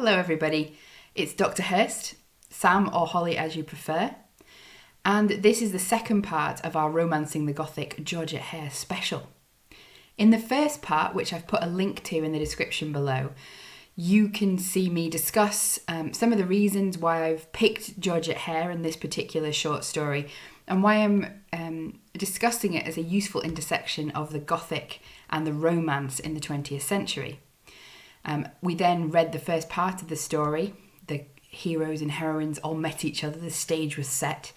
Hello everybody, it's Dr. Hurst, Sam or Holly as you prefer, and this is the second part of our Romancing the Gothic Georgette special. In the first part, which I've put a link to in the description below, you can see me discuss some of the reasons why I've picked Georgette in this particular short story and why I'm discussing it as a useful intersection of the Gothic and the Romance in the 20th century. We then read the first part of the story. The heroes and heroines all met each other, the stage was set.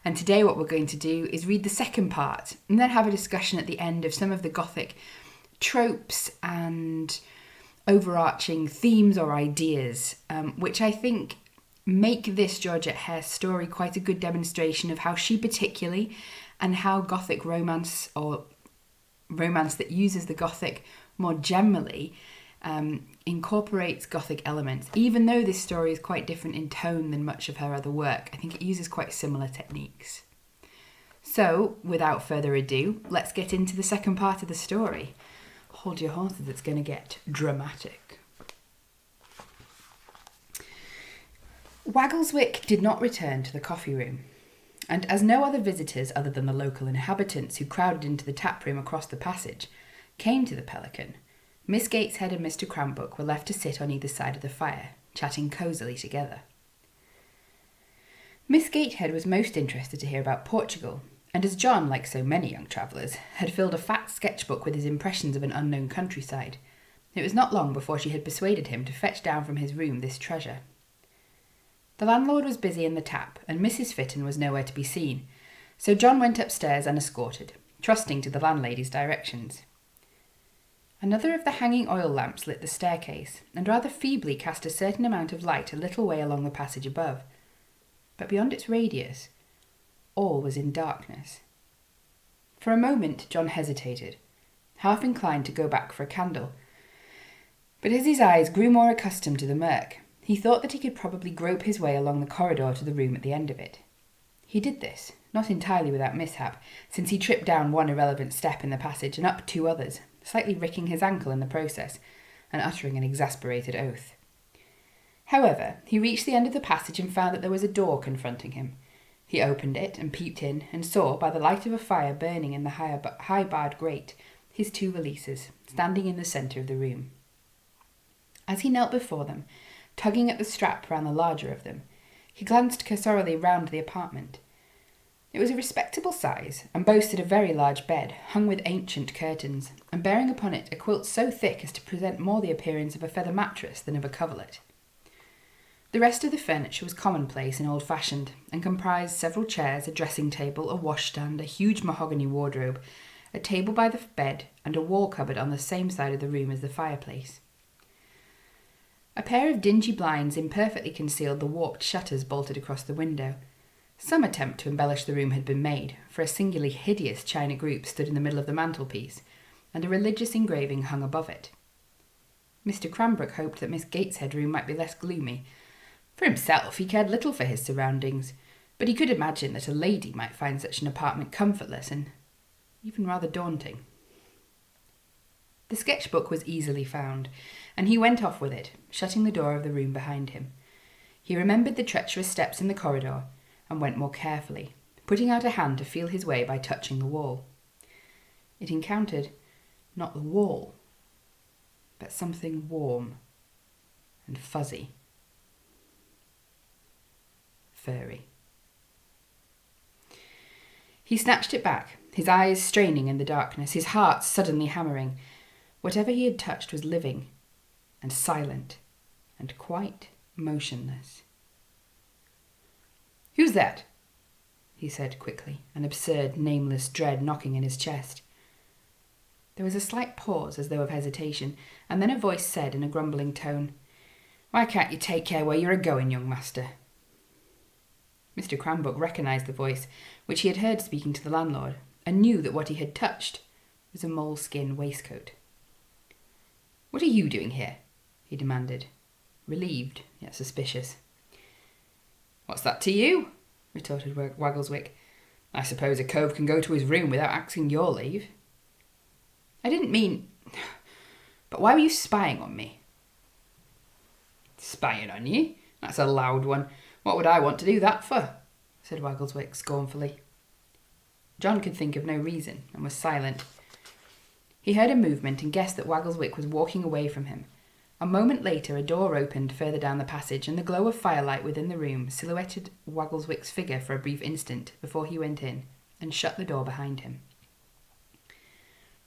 And today what we're going to do is read the second part and then have a discussion at the end of some of the Gothic tropes and overarching themes or ideas, which I think make this Georgette story quite a good demonstration of how she particularly and how Gothic romance or romance that uses the Gothic more generally incorporates Gothic elements. Even though this story is quite different in tone than much of her other work, I think it uses quite similar techniques. So, without further ado, let's get into the second part of the story. Hold your horses, it's going to get dramatic. Waggleswick did not return to the coffee room, and as no other visitors other than the local inhabitants who crowded into the tap room across the passage came to the Pelican, Miss Gateshead and Mr. Cranbrook were left to sit on either side of the fire, chatting cosily together. Miss Gateshead was most interested to hear about Portugal, and as John, like so many young travellers, had filled a fat sketchbook with his impressions of an unknown countryside, it was not long before she had persuaded him to fetch down from his room this treasure. The landlord was busy in the tap, and Mrs. Fitton was nowhere to be seen, so John went upstairs unescorted, trusting to the landlady's directions. Another of the hanging oil lamps lit the staircase, and rather feebly cast a certain amount of light a little way along the passage above. But beyond its radius, all was in darkness. For a moment John hesitated, half inclined to go back for a candle. But as his eyes grew more accustomed to the murk, he thought that he could probably grope his way along the corridor to the room at the end of it. He did this, not entirely without mishap, since he tripped down one irrelevant step in the passage and up two others, slightly ricking his ankle in the process, and uttering an exasperated oath. However, he reached the end of the passage and found that there was a door confronting him. He opened it and peeped in, and saw, by the light of a fire burning in the high-barred grate, his two valises, standing in the centre of the room. As he knelt before them, tugging at the strap round the larger of them, he glanced cursorily round the apartment. It was a respectable size, and boasted a very large bed, hung with ancient curtains, and bearing upon it a quilt so thick as to present more the appearance of a feather mattress than of a coverlet. The rest of the furniture was commonplace and old-fashioned, and comprised several chairs, a dressing-table, a washstand, a huge mahogany wardrobe, a table by the bed, and a wall cupboard on the same side of the room as the fireplace. A pair of dingy blinds imperfectly concealed the warped shutters bolted across the window. Some attempt to embellish the room had been made, for a singularly hideous china group stood in the middle of the mantelpiece, and a religious engraving hung above it. Mr. Cranbrook hoped that Miss Gateshead's room might be less gloomy. For himself, he cared little for his surroundings, but he could imagine that a lady might find such an apartment comfortless and even rather daunting. The sketchbook was easily found, and he went off with it, shutting the door of the room behind him. He remembered the treacherous steps in the corridor, and went more carefully, putting out a hand to feel his way by touching the wall. It encountered not the wall, but something warm and fuzzy. Furry. He snatched it back, his eyes straining in the darkness, his heart suddenly hammering. Whatever he had touched was living and silent and quite motionless. "Who's that?" he said quickly, an absurd, nameless dread knocking in his chest. There was a slight pause, as though of hesitation, and then a voice said in a grumbling tone, "Why can't you take care where you're a-going, young master?" Mr. Cranbrook recognised the voice, which he had heard speaking to the landlord, and knew that what he had touched was a moleskin waistcoat. "What are you doing here?" he demanded, relieved yet suspicious. "What's that to you?" retorted Waggleswick. "I suppose a cove can go to his room without asking your leave." "I didn't mean... But why were you spying on me?" Spying on you? That's a loud one. What would I want to do that for? Said Waggleswick scornfully. John could think of no reason, and was silent. He heard a movement and guessed that Waggleswick was walking away from him. A moment later a door opened further down the passage, and the glow of firelight within the room silhouetted Waggleswick's figure for a brief instant before he went in and shut the door behind him.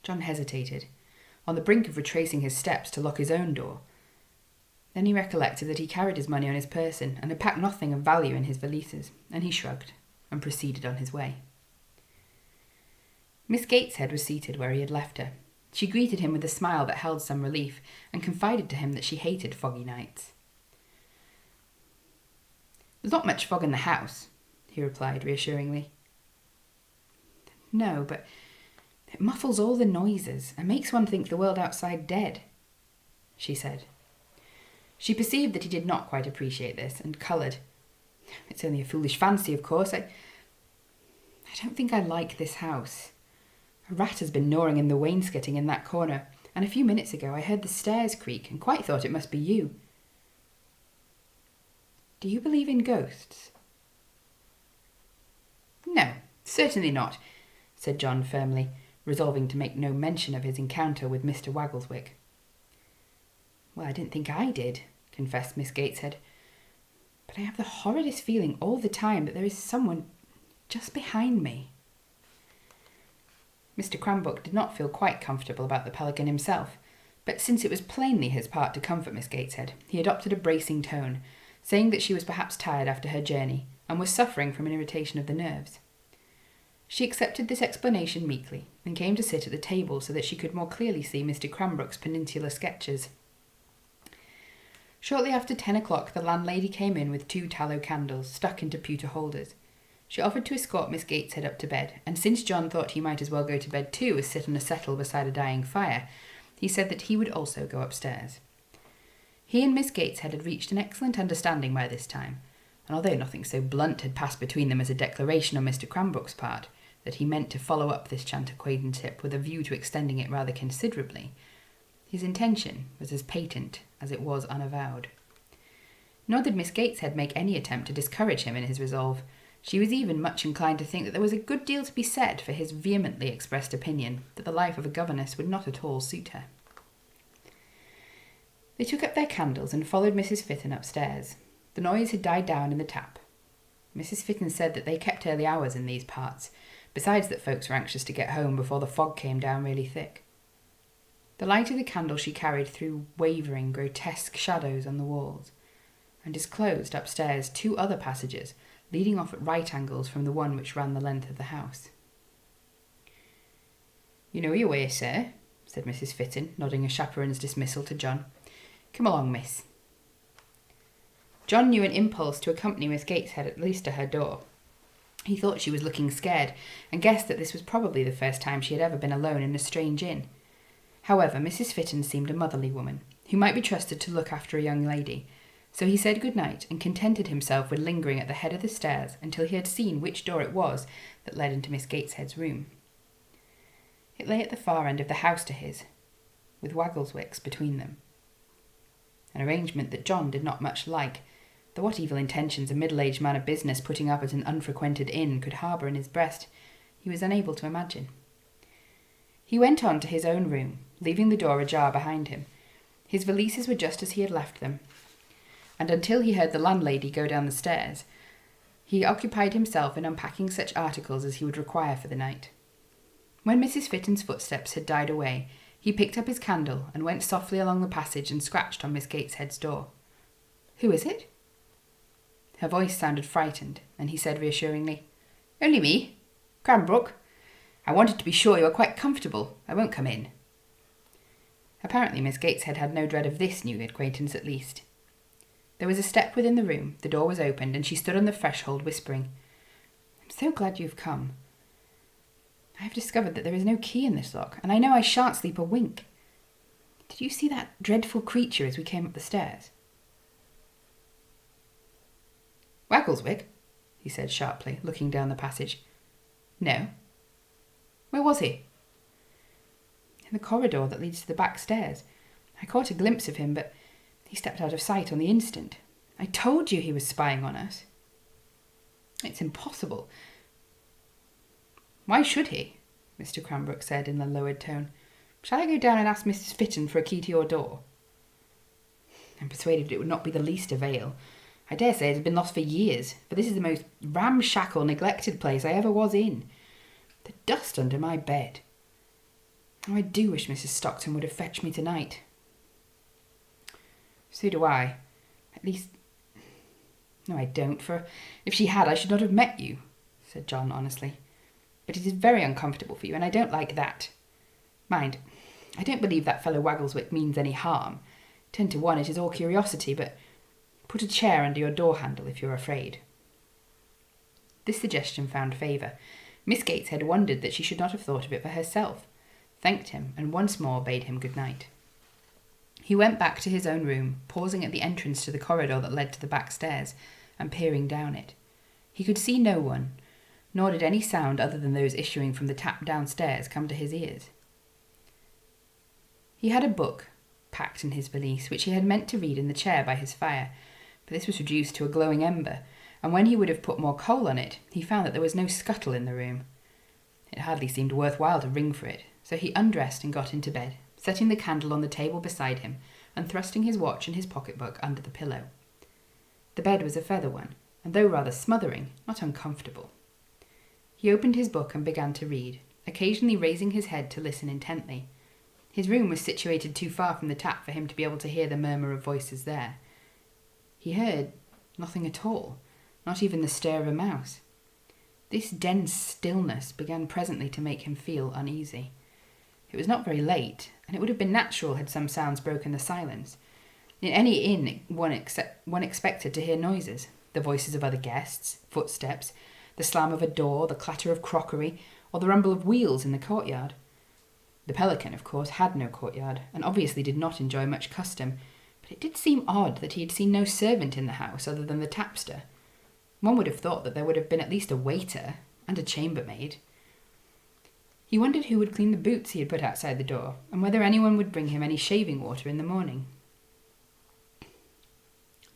John hesitated, on the brink of retracing his steps to lock his own door. Then he recollected that he carried his money on his person and had packed nothing of value in his valises, and he shrugged and proceeded on his way. Miss Gateshead was seated where he had left her. She greeted him with a smile that held some relief, and confided to him that she hated foggy nights. "There's not much fog in the house," he replied reassuringly. "No, but it muffles all the noises and makes one think the world outside dead," she said. She perceived that he did not quite appreciate this, and coloured. "It's only a foolish fancy, of course. I don't think I like this house. A rat has been gnawing in the wainscoting in that corner, and a few minutes ago I heard the stairs creak and quite thought it must be you. Do you believe in ghosts?" "No, certainly not," said John firmly, resolving to make no mention of his encounter with Mr. Waggleswick. "Well, I didn't think I did," confessed Miss Gateshead. "But I have the horridest feeling all the time that there is someone just behind me." Mr. Cranbrook did not feel quite comfortable about the pelican himself, but since it was plainly his part to comfort Miss Gateshead, he adopted a bracing tone, saying that she was perhaps tired after her journey, and was suffering from an irritation of the nerves. She accepted this explanation meekly, and came to sit at the table so that she could more clearly see Mr. Cranbrook's peninsular sketches. Shortly after 10 o'clock the landlady came in with 2 tallow candles stuck into pewter holders. She offered to escort Miss Gateshead up to bed, and since John thought he might as well go to bed too as sit on a settle beside a dying fire, he said that he would also go upstairs. He and Miss Gateshead had reached an excellent understanding by this time, and although nothing so blunt had passed between them as a declaration on Mr. Cranbrook's part that he meant to follow up this chance acquaintanceship with a view to extending it rather considerably, his intention was as patent as it was unavowed. Nor did Miss Gateshead make any attempt to discourage him in his resolve. She was even much inclined to think that there was a good deal to be said for his vehemently expressed opinion that the life of a governess would not at all suit her. They took up their candles and followed Mrs. Fitton upstairs. The noise had died down in the tap. Mrs. Fitton said that they kept early hours in these parts, besides that folks were anxious to get home before the fog came down really thick. The light of the candle she carried threw wavering, grotesque shadows on the walls, and disclosed upstairs 2 other passages, leading off at right angles from the one which ran the length of the house. "You know your way, sir," said Mrs. Fitton, nodding a chaperone's dismissal to John. "Come along, miss." John knew an impulse to accompany Miss Gateshead at least to her door. He thought she was looking scared, and guessed that this was probably the first time she had ever been alone in a strange inn. However, Mrs. Fitton seemed a motherly woman, who might be trusted to look after a young lady, so he said good night and contented himself with lingering at the head of the stairs until he had seen which door it was that led into Miss Gateshead's room. It lay at the far end of the house to his, with Waggleswick's between them. An arrangement that John did not much like, though what evil intentions a middle-aged man of business putting up at an unfrequented inn could harbour in his breast, he was unable to imagine. He went on to his own room, leaving the door ajar behind him. His valises were just as he had left them, and until he heard the landlady go down the stairs, he occupied himself in unpacking such articles as he would require for the night. When Mrs. Fitton's footsteps had died away, he picked up his candle and went softly along the passage and scratched on Miss Gateshead's door. "Who is it?" Her voice sounded frightened, and he said reassuringly, "Only me, Cranbrook. I wanted to be sure you were quite comfortable. I won't come in." Apparently Miss Gateshead had no dread of this new acquaintance at least. There was a step within the room, the door was opened, and she stood on the threshold whispering, "I'm so glad you've come. I have discovered that there is no key in this lock, and I know I shan't sleep a wink. Did you see that dreadful creature as we came up the stairs?" "Waggleswick?" he said sharply, looking down the passage. "No. Where was he?" "In the corridor that leads to the back stairs. I caught a glimpse of him, but He stepped out of sight on the instant. I told you he was spying on us. It's impossible. Why should he? Mr. Cranbrook said in a lowered tone. Shall I go down and ask Mrs. Fitton for a key to your door? I'm persuaded it would not be the least avail. I dare say it has been lost for years, for this is the most ramshackle, neglected place I ever was in. The dust under my bed. Oh, I do wish Mrs. Stockton would have fetched me tonight. So do I. At least... No, I don't, for if she had, I should not have met you, said John honestly. But it is very uncomfortable for you, and I don't like that. Mind, I don't believe that fellow Waggleswick means any harm. 10 to 1 it is all curiosity, but put a chair under your door-handle if you're afraid. This suggestion found favour. Miss Gateshead wondered that she should not have thought of it for herself, thanked him, and once more bade him good night. He went back to his own room, pausing at the entrance to the corridor that led to the back stairs, and peering down it. He could see no one, nor did any sound other than those issuing from the tap downstairs come to his ears. He had a book packed in his valise, which he had meant to read in the chair by his fire, but this was reduced to a glowing ember, and when he would have put more coal on it, he found that there was no scuttle in the room. It hardly seemed worthwhile to ring for it, so he undressed and got into bed, setting the candle on the table beside him and thrusting his watch and his pocketbook under the pillow. The bed was a feather one, and though rather smothering, not uncomfortable. He opened his book and began to read, occasionally raising his head to listen intently. His room was situated too far from the tap for him to be able to hear the murmur of voices there. He heard nothing at all, not even the stir of a mouse. This dense stillness began presently to make him feel uneasy. It was not very late, and it would have been natural had some sounds broken the silence. In any inn one expected to hear noises, the voices of other guests, footsteps, the slam of a door, the clatter of crockery, or the rumble of wheels in the courtyard. The Pelican, of course, had no courtyard, and obviously did not enjoy much custom, but it did seem odd that he had seen no servant in the house other than the tapster. One would have thought that there would have been at least a waiter and a chambermaid. He wondered who would clean the boots he had put outside the door, and whether anyone would bring him any shaving water in the morning.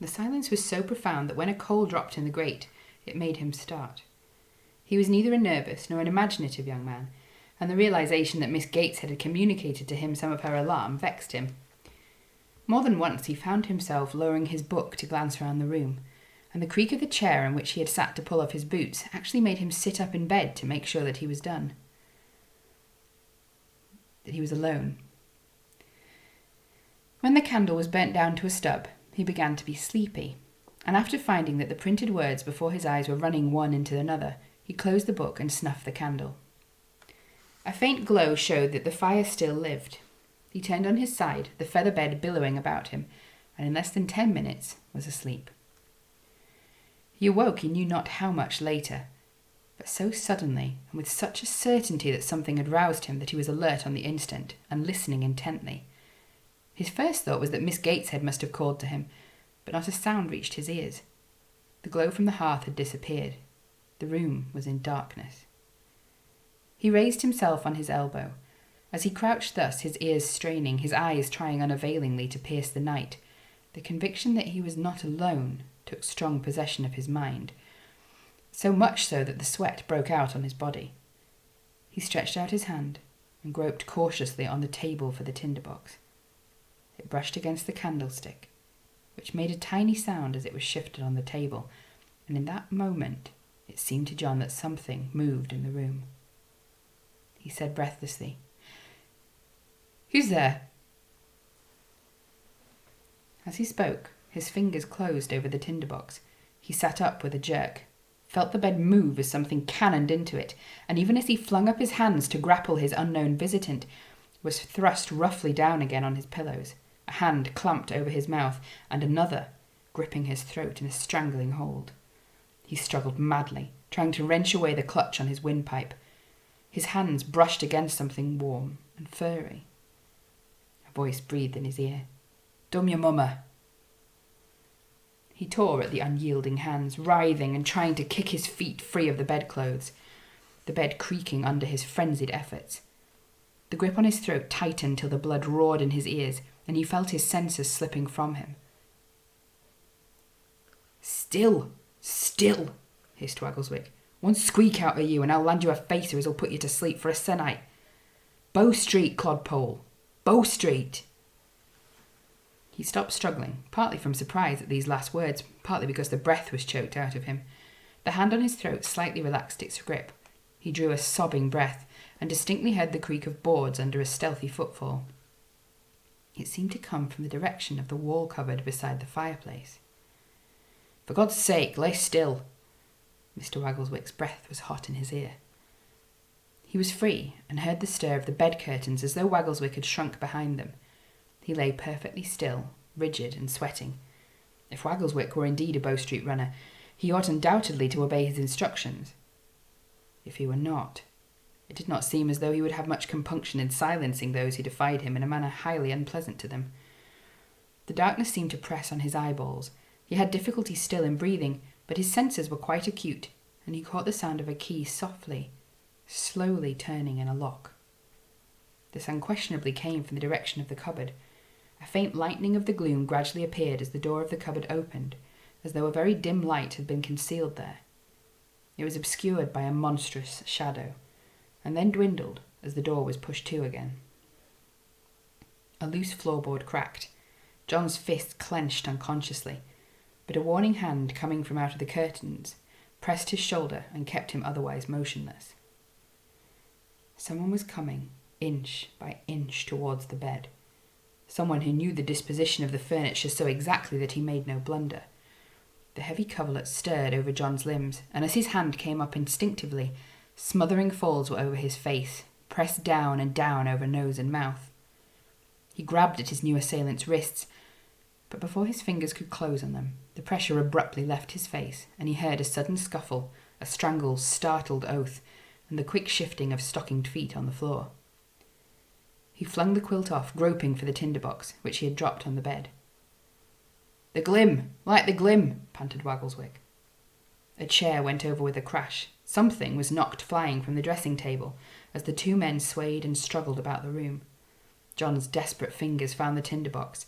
The silence was so profound that when a coal dropped in the grate, it made him start. He was neither a nervous nor an imaginative young man, and the realization that Miss Gateshead had communicated to him some of her alarm vexed him. More than once he found himself lowering his book to glance round the room, and the creak of the chair in which he had sat to pull off his boots actually made him sit up in bed to make sure that he was done. That he was alone. When the candle was burnt down to a stub, he began to be sleepy, and after finding that the printed words before his eyes were running one into another, he closed the book and snuffed the candle. A faint glow showed that the fire still lived. He turned on his side, the feather bed billowing about him, and in less than 10 minutes was asleep. He awoke he knew not how much later, but so suddenly and with such a certainty that something had roused him that he was alert on the instant and listening intently. His first thought was that Miss Gateshead must have called to him, but not a sound reached his ears. The glow from the hearth had disappeared. The room was in darkness. He raised himself on his elbow. As he crouched thus, his ears straining, his eyes trying unavailingly to pierce the night, the conviction that he was not alone took strong possession of his mind, so much so that the sweat broke out on his body. He stretched out his hand and groped cautiously on the table for the tinderbox. It brushed against the candlestick, which made a tiny sound as it was shifted on the table, and in that moment it seemed to John that something moved in the room. He said breathlessly, "Who's there?" As he spoke, his fingers closed over the tinderbox. He sat up with a jerk, felt the bed move as something cannoned into it, and even as he flung up his hands to grapple his unknown visitant, was thrust roughly down again on his pillows, a hand clamped over his mouth, and another gripping his throat in a strangling hold. He struggled madly, trying to wrench away the clutch on his windpipe. His hands brushed against something warm and furry. A voice breathed in his ear. "Dum your mumma." He tore at the unyielding hands, writhing and trying to kick his feet free of the bedclothes, the bed creaking under his frenzied efforts. The grip on his throat tightened till the blood roared in his ears, and he felt his senses slipping from him. Still, still, hissed Waggleswick. One squeak out of you and I'll land you a facer as'll put you to sleep for a sennight. Bow Street, clodpole. Bow Street. He stopped struggling, partly from surprise at these last words, partly because the breath was choked out of him. The hand on his throat slightly relaxed its grip. He drew a sobbing breath and distinctly heard the creak of boards under a stealthy footfall. It seemed to come from the direction of the wall cupboard beside the fireplace. For God's sake, lay still. Mr. Waggleswick's breath was hot in his ear. He was free and heard the stir of the bed curtains as though Waggleswick had shrunk behind them. He lay perfectly still, rigid and sweating. If Waggleswick were indeed a Bow Street runner, he ought undoubtedly to obey his instructions. If he were not, it did not seem as though he would have much compunction in silencing those who defied him in a manner highly unpleasant to them. The darkness seemed to press on his eyeballs. He had difficulty still in breathing, but his senses were quite acute, and he caught the sound of a key softly, slowly turning in a lock. This unquestionably came from the direction of the cupboard. A faint lightening of the gloom gradually appeared as the door of the cupboard opened, as though a very dim light had been concealed there. It was obscured by a monstrous shadow, and then dwindled as the door was pushed to again. A loose floorboard cracked. John's fist clenched unconsciously, but a warning hand coming from out of the curtains pressed his shoulder and kept him otherwise motionless. Someone was coming, inch by inch, towards the bed. Someone who knew the disposition of the furniture so exactly that he made no blunder. The heavy coverlet stirred over John's limbs, and as his hand came up instinctively, smothering folds were over his face, pressed down and down over nose and mouth. He grabbed at his new assailant's wrists, but before his fingers could close on them, the pressure abruptly left his face, and he heard a sudden scuffle, a strangled, startled oath, and the quick shifting of stockinged feet on the floor. He flung the quilt off, groping for the tinderbox, which he had dropped on the bed. "The glim! Light the glim!" panted Waggleswick. A chair went over with a crash. Something was knocked flying from the dressing table as the two men swayed and struggled about the room. John's desperate fingers found the tinderbox,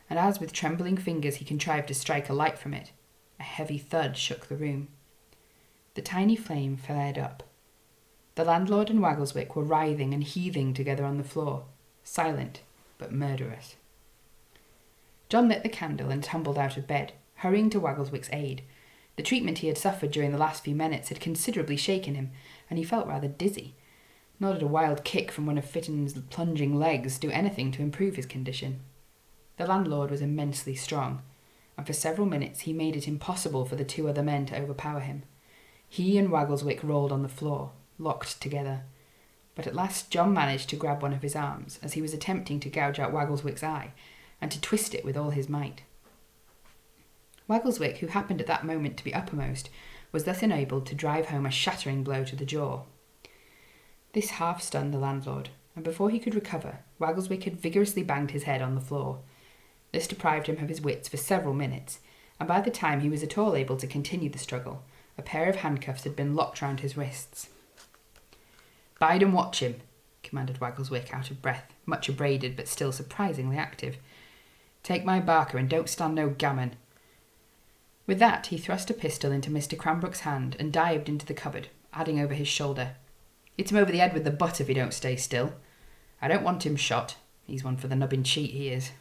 and as with trembling fingers he contrived to strike a light from it, a heavy thud shook the room. The tiny flame flared up. The landlord and Waggleswick were writhing and heaving together on the floor, silent but murderous. John lit the candle and tumbled out of bed, hurrying to Waggleswick's aid. The treatment he had suffered during the last few minutes had considerably shaken him, and he felt rather dizzy. Nor did a wild kick from one of Fitton's plunging legs do anything to improve his condition. The landlord was immensely strong, and for several minutes he made it impossible for the two other men to overpower him. He and Waggleswick rolled on the floor, locked together. But at last John managed to grab one of his arms as he was attempting to gouge out Waggleswick's eye, and to twist it with all his might. Waggleswick, who happened at that moment to be uppermost, was thus enabled to drive home a shattering blow to the jaw. This half-stunned the landlord, and before he could recover, Waggleswick had vigorously banged his head on the floor. This deprived him of his wits for several minutes, and by the time he was at all able to continue the struggle, a pair of handcuffs had been locked round his wrists. "Bide and watch him," commanded Waggleswick, out of breath, much abraded but still surprisingly active. "Take my barker and don't stand no gammon." With that he thrust a pistol into Mr. Cranbrook's hand and dived into the cupboard, adding over his shoulder, "Hit him over the head with the butt if he don't stay still. I don't want him shot. He's one for the nubbin cheat, he is."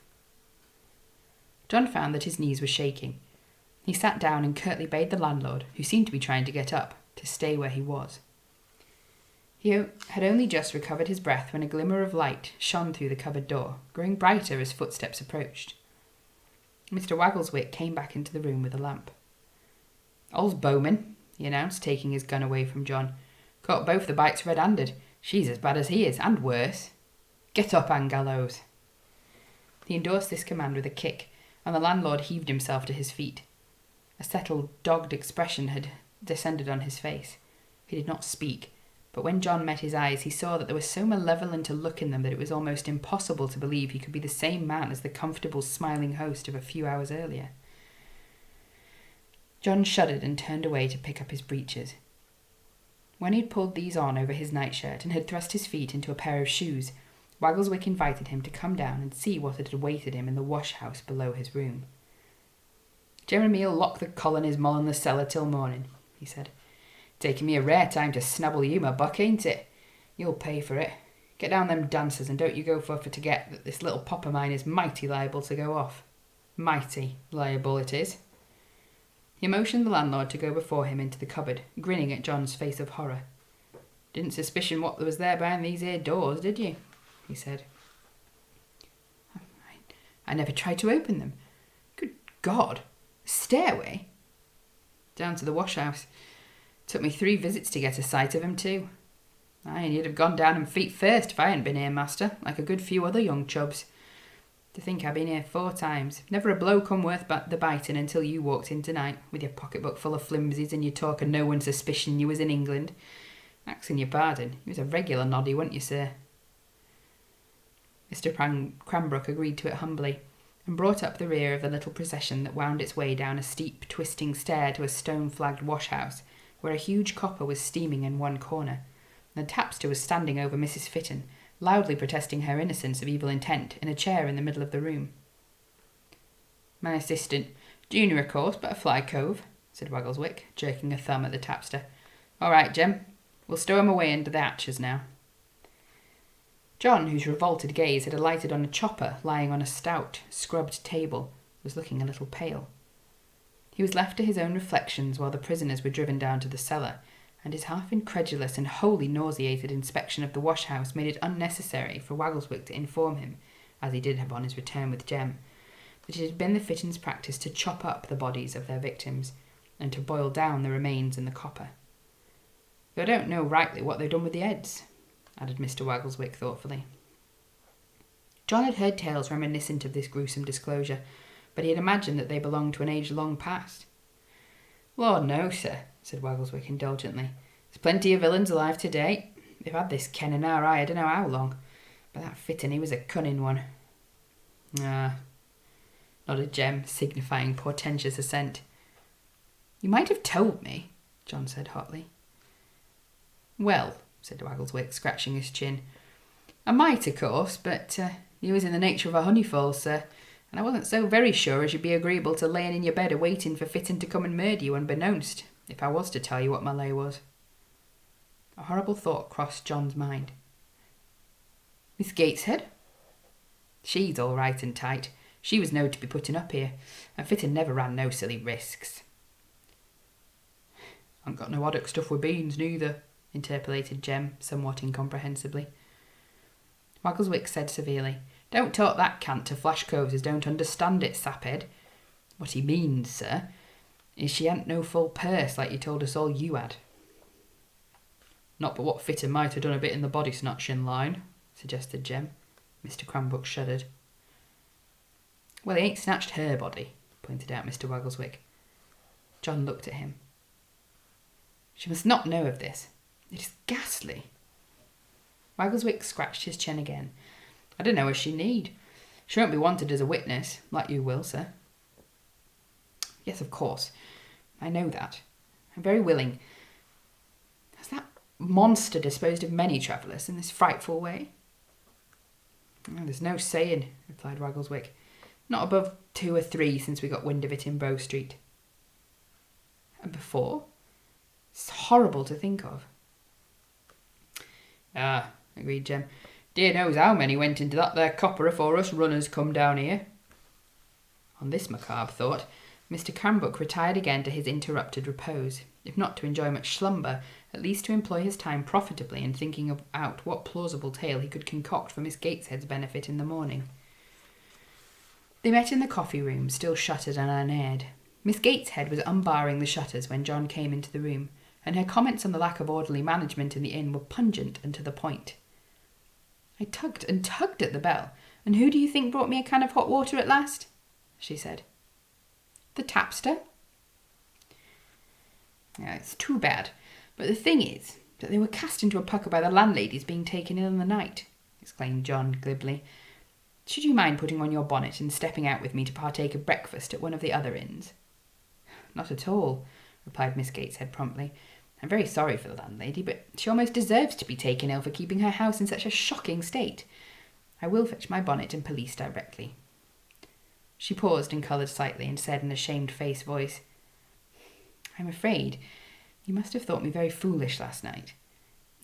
John found that his knees were shaking. He sat down and curtly bade the landlord, who seemed to be trying to get up, to stay where he was. He had only just recovered his breath when a glimmer of light shone through the cupboard door, growing brighter as footsteps approached. Mr. Waggleswick came back into the room with a lamp. "All's Bowman," he announced, taking his gun away from John. "Caught both the bites red-handed. She's as bad as he is, and worse. Get up, Angallows." He endorsed this command with a kick, and the landlord heaved himself to his feet. A settled, dogged expression had descended on his face. He did not speak, but when John met his eyes he saw that there was so malevolent a look in them that it was almost impossible to believe he could be the same man as the comfortable, smiling host of a few hours earlier. John shuddered and turned away to pick up his breeches. When he had pulled these on over his nightshirt and had thrust his feet into a pair of shoes, Waggleswick invited him to come down and see what had awaited him in the wash-house below his room. Jeremy'll lock the colony's mull in the cellar till morning, he said. Taking me a rare time to snabble you, my buck, ain't it? You'll pay for it. Get down them dancers, and don't you go for to get that this little pop of mine is mighty liable to go off. Mighty liable it is. He motioned the landlord to go before him into the cupboard, grinning at John's face of horror. Didn't suspicion what there was there behind these here doors, did you? He said. I never tried to open them. Good God! A stairway? Down to the wash-house. Took me 3 visits to get a sight of him too. Aye, and you'd have gone down 'em feet first if I hadn't been here, master, like a good few other young chubs. To think I've been here 4 times. Never a blow come worth the biting until you walked in tonight, with your pocketbook full of flimsies and your talk of no one suspicion you was in England. Axing your pardon, you was a regular noddy, weren't you, sir? Mr. Cranbrook agreed to it humbly, and brought up the rear of the little procession that wound its way down a steep, twisting stair to a stone-flagged wash-house, where a huge copper was steaming in one corner, and the tapster was standing over Mrs. Fitton, loudly protesting her innocence of evil intent, in a chair in the middle of the room. My assistant, junior of course, but a fly cove, said Waggleswick, jerking a thumb at the tapster. All right, Jem, we'll stow him away under the hatches now. John, whose revolted gaze had alighted on a chopper lying on a stout, scrubbed table, was looking a little pale. He was left to his own reflections while the prisoners were driven down to the cellar, and his half-incredulous and wholly nauseated inspection of the wash-house made it unnecessary for Waggleswick to inform him, as he did upon his return with Jem, that it had been the Fittons' practice to chop up the bodies of their victims, and to boil down the remains in the copper. Though I don't know rightly what they've done with the heads, added Mr. Waggleswick thoughtfully. John had heard tales reminiscent of this gruesome disclosure, but he had imagined that they belonged to an age long past. Lord, no, sir, said Waggleswick indulgently. There's plenty of villains alive today. They've had this ken in our eye I don't know how long, but that Fitton, he was a cunning one. Ah, nodded Jem, signifying portentous assent. You might have told me, John said hotly. Well, said Waggleswick, scratching his chin. I might, of course, but you was in the nature of a honeyfall, sir, and I wasn't so very sure as you'd be agreeable to laying in your bed a-waiting for Fitton to come and murder you unbeknownst, if I was to tell you what my lay was. A horrible thought crossed John's mind. Miss Gateshead? She's all right and tight. She was known to be putting up here, and Fitton never ran no silly risks. I ain't got no haddock stuff with beans, neither, interpolated Jem, somewhat incomprehensibly. Waggleswick said severely, Don't talk that cant to flash coves as don't understand it, saphead. What he means, sir, is she hadn't no full purse like you told us all you had. Not but what Fitton might have done a bit in the body snatching line, suggested Jem. Mr. Cranbrook shuddered. Well, he ain't snatched her body, pointed out Mr. Waggleswick. John looked at him. She must not know of this. It is ghastly. Waggleswick scratched his chin again. I don't know as she need. She won't be wanted as a witness, like you will, sir. Yes, of course. I know that. I'm very willing. Has that monster disposed of many travellers in this frightful way? Oh, there's no saying, replied Waggleswick. Not above 2 or 3 since we got wind of it in Bow Street. And before? It's horrible to think of. Ah, agreed Jem. Dear knows how many went into that there copper afore us runners come down here. On this macabre thought, Mr. Cranbrook retired again to his interrupted repose, if not to enjoy much slumber, at least to employ his time profitably in thinking out what plausible tale he could concoct for Miss Gateshead's benefit in the morning. They met in the coffee-room, still shuttered and unaired. Miss Gateshead was unbarring the shutters when John came into the room, and her comments on the lack of orderly management in the inn were pungent and to the point. I tugged and tugged at the bell, and who do you think brought me a can of hot water at last? She said. The tapster? Yeah, it's too bad, but the thing is that they were cast into a pucker by the landlady's being taken ill in the night, exclaimed John glibly. Should you mind putting on your bonnet and stepping out with me to partake of breakfast at one of the other inns? Not at all, replied Miss Gateshead promptly. I'm very sorry for the landlady, but she almost deserves to be taken ill for keeping her house in such a shocking state. I will fetch my bonnet and pelisse directly. She paused and coloured slightly and said in a shamefaced voice, "I'm afraid you must have thought me very foolish last night.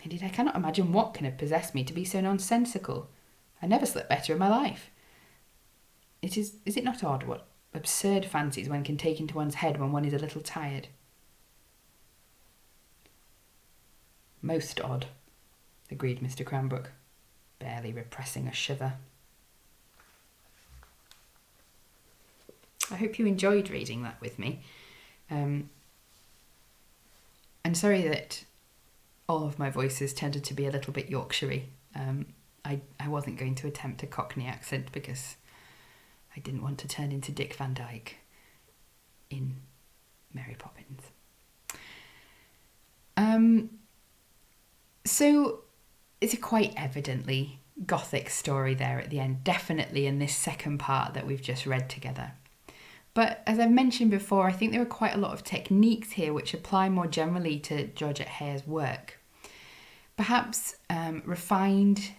Indeed, I cannot imagine what can have possessed me to be so nonsensical. I never slept better in my life. Is it not odd what absurd fancies one can take into one's head when one is a little tired?" "Most odd," agreed Mr. Cranbrook, barely repressing a shiver. I hope you enjoyed reading that with me. I'm sorry that all of my voices tended to be a little bit Yorkshire-y. I wasn't going to attempt a Cockney accent because I didn't want to turn into Dick Van Dyke in Mary Poppins. So it's a quite evidently Gothic story there at the end, definitely in this second part that we've just read together. But as I've mentioned before, I think there are quite a lot of techniques here which apply more generally to Georgette Heye's work. Perhaps refined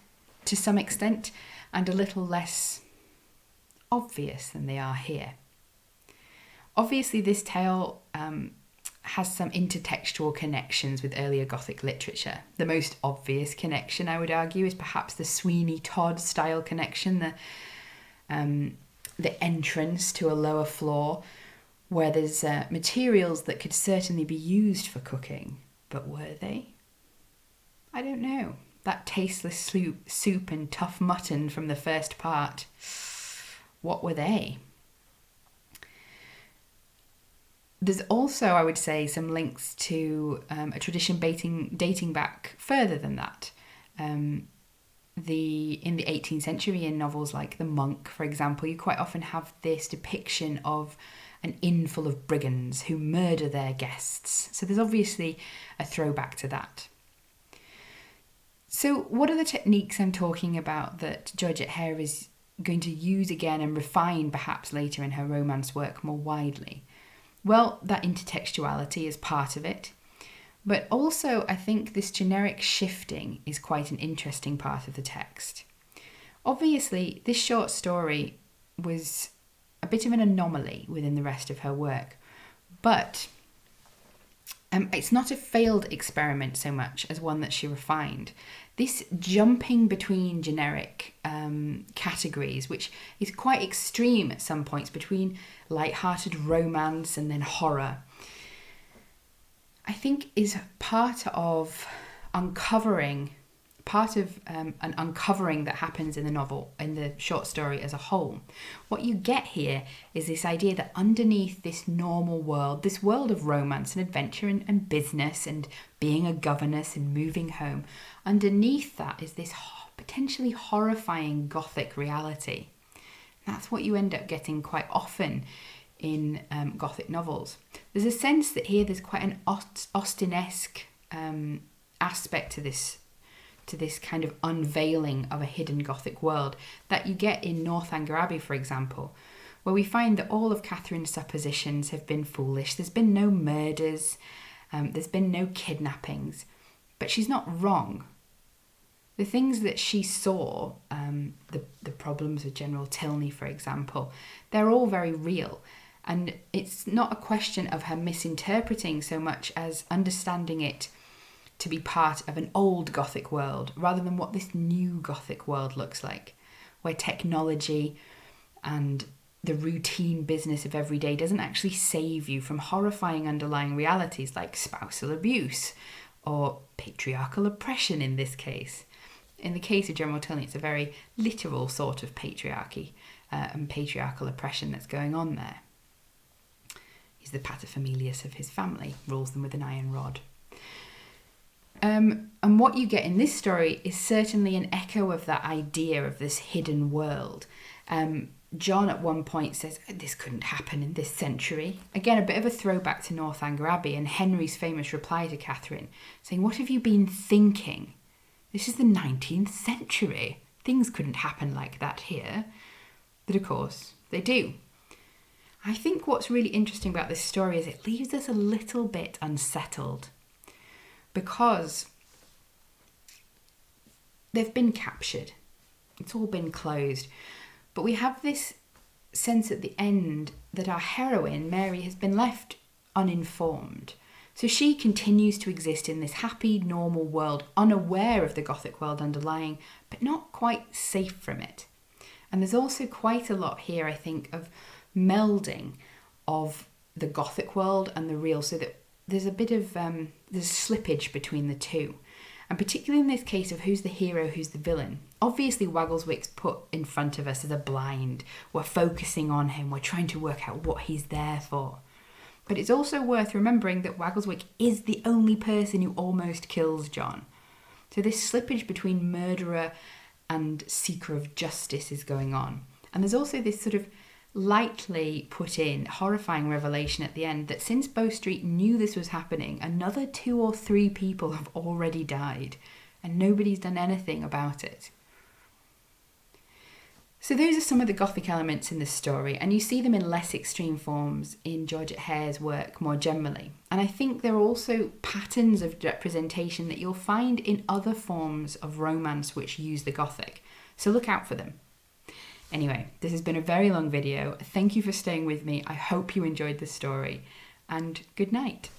to some extent and a little less obvious than they are here. Obviously, this tale has some intertextual connections with earlier Gothic literature. The most obvious connection, I would argue, is perhaps the Sweeney Todd style connection, the entrance to a lower floor where there's materials that could certainly be used for cooking, but were they? I don't know. That tasteless soup and tough mutton from the first part, what were they? There's also, I would say, some links to a tradition dating back further than that. In the 18th century, in novels like The Monk, for example, you quite often have this depiction of an inn full of brigands who murder their guests. So there's obviously a throwback to that. So what are the techniques I'm talking about that Georgette Heye is going to use again and refine perhaps later in her romance work more widely? Well, that intertextuality is part of it. But also, I think this generic shifting is quite an interesting part of the text. Obviously, this short story was a bit of an anomaly within the rest of her work, but it's not a failed experiment so much as one that she refined. This jumping between generic categories, which is quite extreme at some points, between light-hearted romance and then horror, I think is part of an uncovering that happens in the novel, in the short story as a whole. What you get here is this idea that underneath this normal world, this world of romance and adventure and business and being a governess and moving home, underneath that is this potentially horrifying Gothic reality. That's what you end up getting quite often in Gothic novels. There's a sense that here there's quite an Austen-esque aspect to this kind of unveiling of a hidden Gothic world that you get in Northanger Abbey, for example, where we find that all of Catherine's suppositions have been foolish. There's been no murders, there's been no kidnappings, but she's not wrong. The things that she saw, the problems with General Tilney, for example, they're all very real. And it's not a question of her misinterpreting so much as understanding it to be part of an old Gothic world rather than what this new Gothic world looks like, where technology and the routine business of every day doesn't actually save you from horrifying underlying realities like spousal abuse or patriarchal oppression in this case. In the case of General Tilney, it's a very literal sort of patriarchy and patriarchal oppression that's going on there. He's the paterfamilias of his family, rules them with an iron rod. And what you get in this story is certainly an echo of that idea of this hidden world. John at one point says, this couldn't happen in this century. Again, a bit of a throwback to Northanger Abbey and Henry's famous reply to Catherine, saying, what have you been thinking? This is the 19th century. Things couldn't happen like that here. But of course, they do. I think what's really interesting about this story is it leaves us a little bit unsettled because they've been captured. It's all been closed. But we have this sense at the end that our heroine, Mary, has been left uninformed. So she continues to exist in this happy, normal world, unaware of the Gothic world underlying, but not quite safe from it. And there's also quite a lot here, I think, of melding of the Gothic world and the real, so that there's a bit of there's slippage between the two. And particularly in this case of who's the hero, who's the villain. Obviously, Waggleswick's put in front of us as a blind. We're focusing on him. We're trying to work out what he's there for. But it's also worth remembering that Waggleswick is the only person who almost kills John. So this slippage between murderer and seeker of justice is going on. And there's also this sort of lightly put in horrifying revelation at the end that since Bow Street knew this was happening, another 2 or 3 people have already died and nobody's done anything about it. So those are some of the Gothic elements in this story, and you see them in less extreme forms in Georgette Hare's work more generally. And I think there are also patterns of representation that you'll find in other forms of romance which use the Gothic. So look out for them. Anyway, this has been a very long video. Thank you for staying with me. I hope you enjoyed this story, and good night.